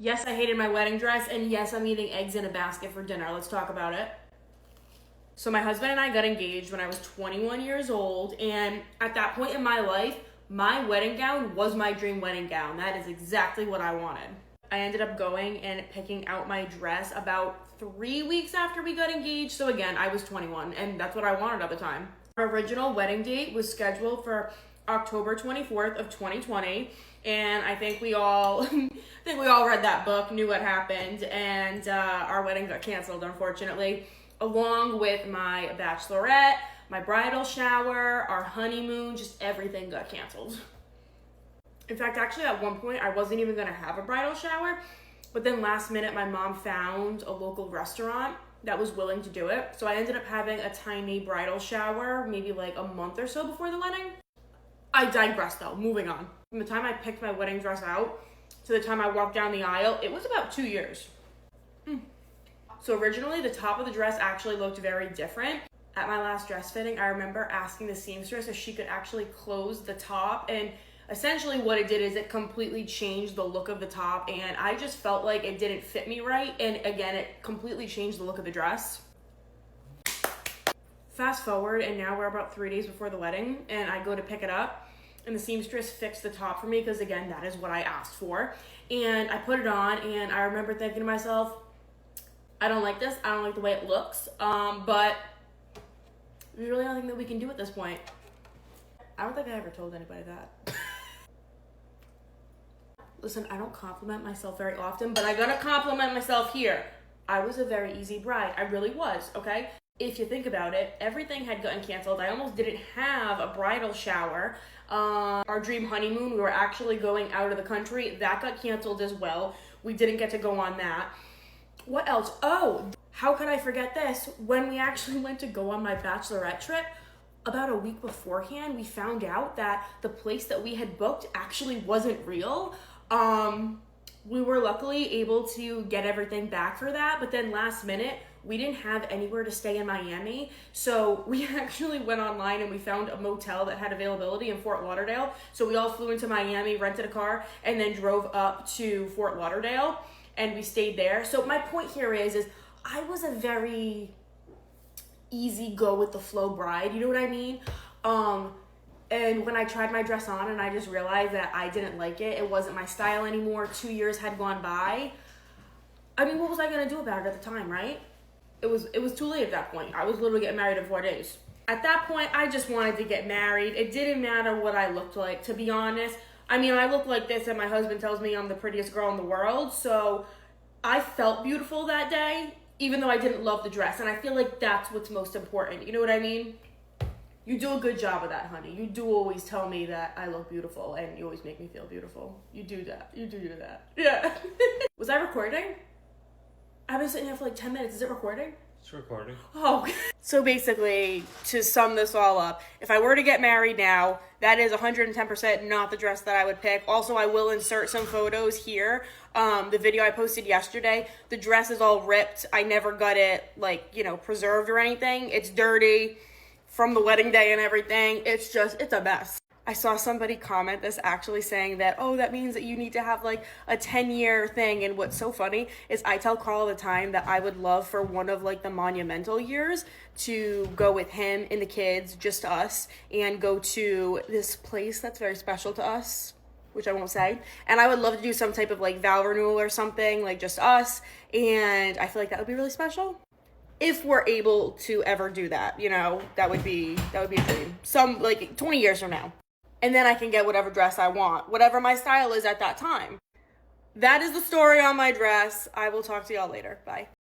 Yes, I hated my wedding dress, and yes, I'm eating eggs in a basket for dinner. Let's talk about it. So my husband and I got engaged when I was 21 years old, and at that point in my life, my wedding gown was my dream wedding gown. That is exactly what I wanted. I ended up going and picking out my dress about 3 weeks after we got engaged. So again, I was 21, and that's what I wanted at the time. Our original wedding date was scheduled for October 24th of 2020, and I think we all read that book, knew what happened, and our wedding got canceled, unfortunately, along with my bachelorette, my bridal shower, our honeymoon. Just everything got canceled. In fact, actually at one point I wasn't even gonna have a bridal shower, but then last minute my mom found a local restaurant that was willing to do it. So I ended up having a tiny bridal shower maybe like a month or so before the wedding. I digress though, moving on. From the time I picked my wedding dress out to the time I walked down the aisle, it was about 2 years. So originally the top of the dress actually looked very different. At my last dress fitting, I remember asking the seamstress if she could actually close the top, and essentially what it did is it completely changed the look of the top, and I just felt like it didn't fit me right, and again, it completely changed the look of the dress. Fast forward, and now we're about 3 days before the wedding, and I go to pick it up, and the seamstress fixed the top for me because again, that is what I asked for. And I put it on, and I remember thinking to myself, I don't like this. I don't like the way it looks, but there's really nothing that we can do at this point. I don't think I ever told anybody that. Listen, I don't compliment myself very often, but I gotta compliment myself here. I was a very easy bride. I really was, okay? If you think about it, everything had gotten canceled. I almost didn't have a bridal shower. Our dream honeymoon, we were actually going out of the country. That got canceled as well. We didn't get to go on that. What else? Oh, how could I forget this? When we actually went to go on my bachelorette trip, about a week beforehand, we found out that the place that we had booked actually wasn't real. We were luckily able to get everything back for that, but then last minute, we didn't have anywhere to stay in Miami. So we actually went online and we found a motel that had availability in Fort Lauderdale. So we all flew into Miami, rented a car, and then drove up to Fort Lauderdale, and we stayed there. So my point here is I was a very easy go with the flow bride, you know what I mean? And when I tried my dress on and I just realized that I didn't like it, it wasn't my style anymore, 2 years had gone by. I mean, what was I gonna do about it at the time, right? It was too late at that point. I was literally getting married in 4 days. At that point, I just wanted to get married. It didn't matter what I looked like, to be honest. I mean, I look like this and my husband tells me I'm the prettiest girl in the world, so I felt beautiful that day, even though I didn't love the dress, and I feel like that's what's most important. You know what I mean? You do a good job of that, honey. You do always tell me that I look beautiful, and you always make me feel beautiful. You do that. You do that. Yeah. Was I recording? I've been sitting here for like 10 minutes. Is it recording? It's recording. Oh. So basically, to sum this all up, if I were to get married now, that is 110% not the dress that I would pick. Also, I will insert some photos here. The video I posted yesterday, the dress is all ripped. I never got it, preserved or anything. It's dirty from the wedding day and everything. It's a mess. I saw somebody comment this actually saying that, oh, that means that you need to have like a 10-year thing. And what's so funny is I tell Carl all the time that I would love for one of like the monumental years to go with him and the kids, just us, and go to this place that's very special to us, which I won't say. And I would love to do some type of like vow renewal or something, like just us. And I feel like that would be really special. If we're able to ever do that, that would be a dream. Some like 20 years from now. And then I can get whatever dress I want, whatever my style is at that time. That is the story on my dress. I will talk to y'all later. Bye.